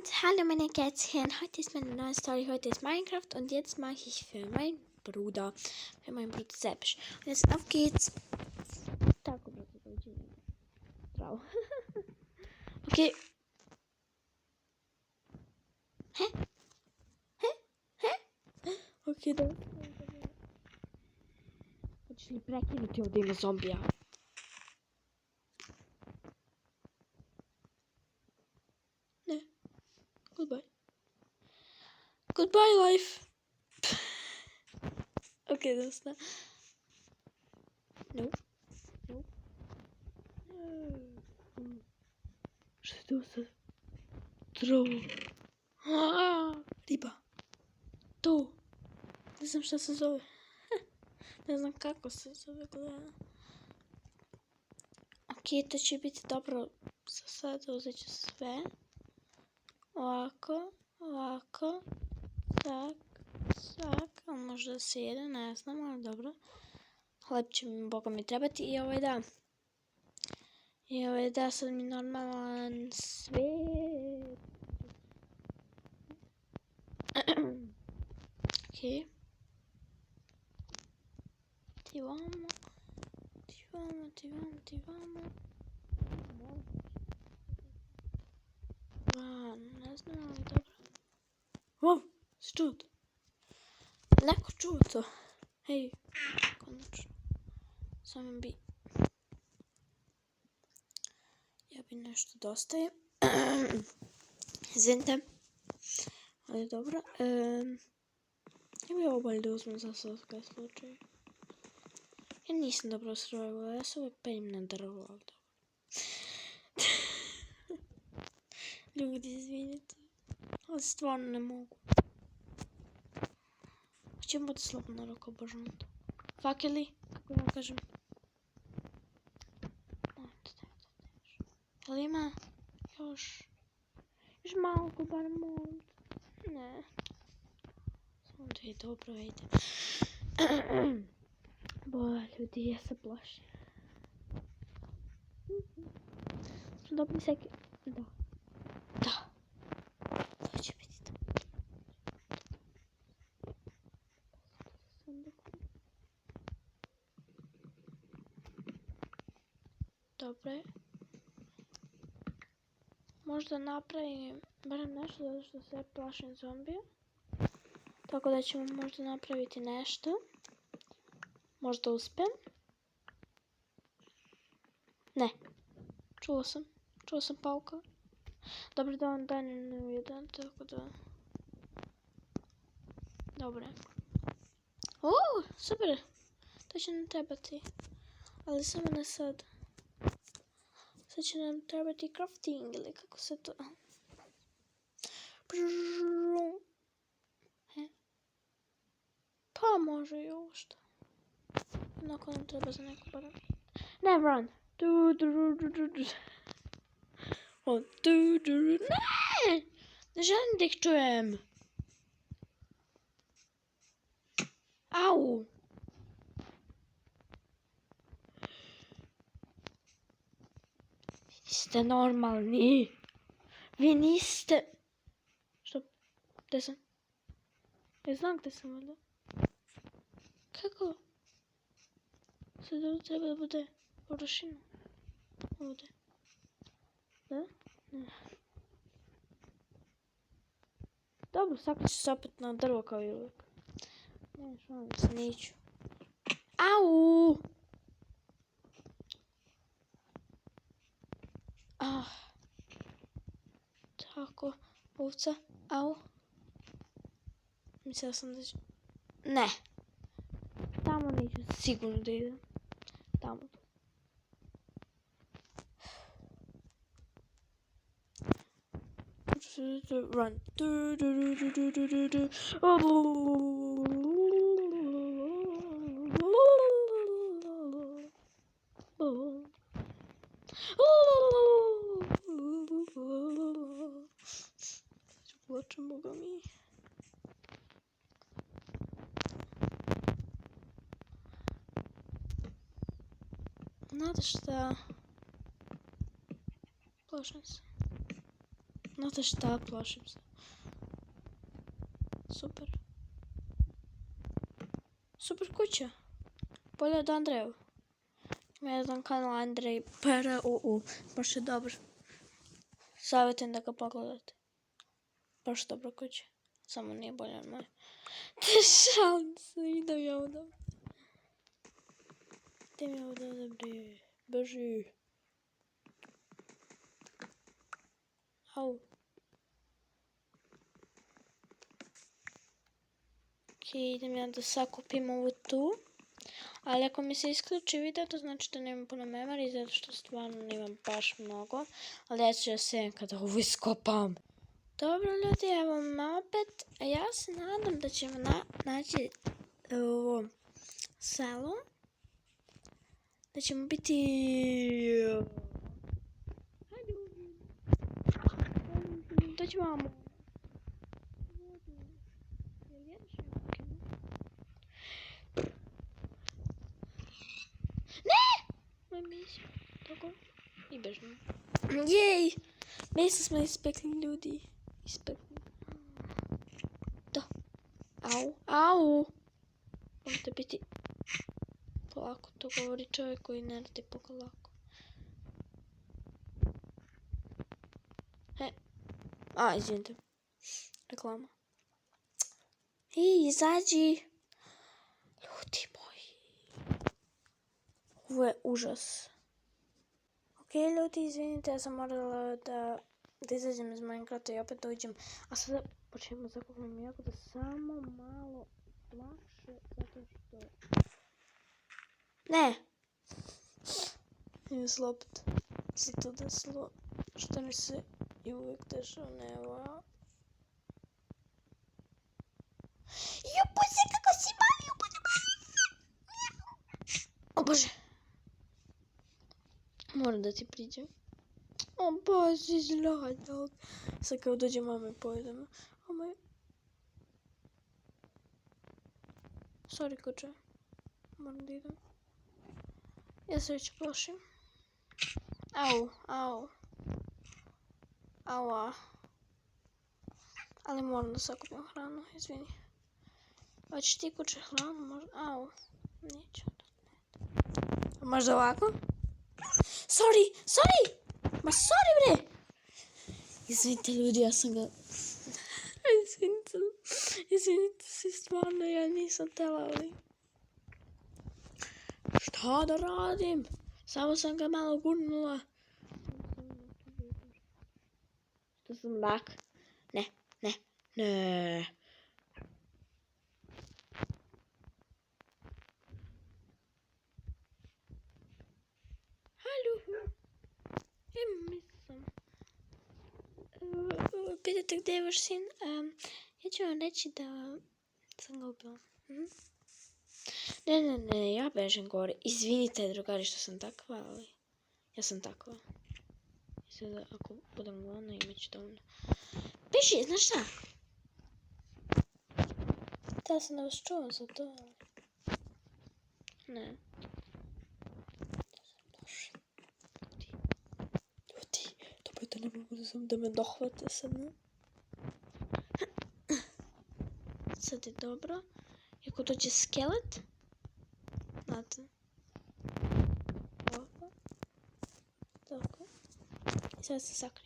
Und hallo meine Kätzchen, heute ist meine neue Story, heute ist Minecraft und jetzt mache ich für meinen Bruder Srpski. Und jetzt auf geht's. Okay. Hä? Okay, da. Почти прекинути от има зомбия. Не. Goodbye. Goodbye, life. Okay, that's not. Nope. Nope. Что за дрова? Риба. То. Не знам šta se zove. Ne znam kako se zove, gleda. Ok, to će biti dobro. Za sad uzet ću sve. Ovako, ovako. Sak. A možda se jede, ne znam, ali dobro. Hleb će mi, boga mi trebati. I da sad mi normalan svijet. Ok. Ti vamo. Ne znam, ali dobro. Wow, si čuo to? Neko čuo to? Hej, konačno. Samo bi... Ja bi nešto dostaje. Izvinite. Ali dobro. Ja bi ovo bolje da uzmem za svoj slučaj. Ja nisam dobro survival, ja se uvijek penjem na drvo, ali dobro. Ljudi, izvinite. Ali stvarno ne mogu. Hoćemo biti slobodno rokobožnut. Fakeli, kako vam kažem. Ali ima još malo ko bar mod. Ne. Samo da je dobro, ide. Boja, ljudi, ja se plašim. Smo dobili seki... Da. To će biti to. Dobro je. Možda napravim barem nešto zato što se plašim zombija. Tako da ćemo možda napraviti nešto. Možda uspijem. Ne. Čuo sam pauka. Dobro da on dan ne ujedan, tako da... Dobro. Super. To će nam trebati. Ali samo ne sad. Sad će nam trebati crafting ili kako se to... Pa može i ovo što. Jednako nam treba za neku barem. Ne, run! Ne! Ne želim da ih čujem! Au! Niste normalni! Vi niste... Što? Gde sam? Ja znam gde sam, valjda. Kako? Sad treba da bude površina. Ovdje. Da? Ne. Dobro, sakriću se opet na drvo kao i uvijek. Ne, šalim se, neću. Au! Tako, ovca, au. Mislila sam da će... Ne. Tamo neću sigurno da idem. Tamo. Run. Plačem, boga mi. Znate šta? Plašim se. Znate šta, plašim se. Super. Super kuća. Bolje od Andreju. Ima jedan kanal Andrej PRUU. Baš je dobar. Savjetujem da ga pogledate. Baš dobra kuća. Samo nije bolje od moje. Šalim se, idem ja ovdje. Idem ja ovdje, bre. Beži. Au. Ok, idem ja da sakupim ovo tu. Ali ako mi se isključi video, to znači da nemam puno memorije, zato što stvarno nemam baš mnogo. Ali ja ću se kada ovo iskopam. Dobro ljudi, evo me opet. A ja se nadam da ćemo naći ovo selo. Da ćemo biti... Da ćemo vamo. Ne! Moj misio. Tako. I bežno. Jej! Meso smo ispekli ljudi. Ispekli. Da. Au. Au! Možete biti... Polako, to govori čovjek koji ne radi polako. Izvinite. Reklama. Izađi! Ljudi moji. Ovo je užas. Ok, ljudi, izvinite, ja sam morala da izađem iz Minecrafta i opet dođem. A sada počnemo zakupiti jako da samo malo lakše, zato što... Ne! Idem slopit. Si to da što mi se i uvijek dešava, nema. Jupuse, kako si mali, o Bože. Moram da ti priđem. O Bože, izgleda. Sad kao dođe mama i pojedemo. O moj... Sorry, kuće. Moram da idem. Ja se već plašim. Au, au. Aua. Ali moram da sakupim hranu, izvini. Hoćeš ti kuće hranu, možda? Au. Neću. A možda ovako? Sorry! Ma sorry bre! Izvinite ljudi, ja sam ga... Izvinite se, stvarno, ja nisam tela, ali... Šta da radim? Samo sam ga malo gurnula. Što sam lak? Ne. Halo. Mislim. Pitate gdje je vaš sin? Ja ću vam reći da sam ga ubila. Ne, ja bežem gore. Izvinite, drugari, što sam takva, ali... Ja sam takva. I sada, ako budem gladna, imat ću dovoljno. Beži, znaš šta? Htjela sam da vas čuvam za to, ali... Ne. Ljudi, to ne mogu da me dohvate sad, ne? Sad je dobro. I ako dođe skelet, znate. Ovako. Tako. I sad se sakri.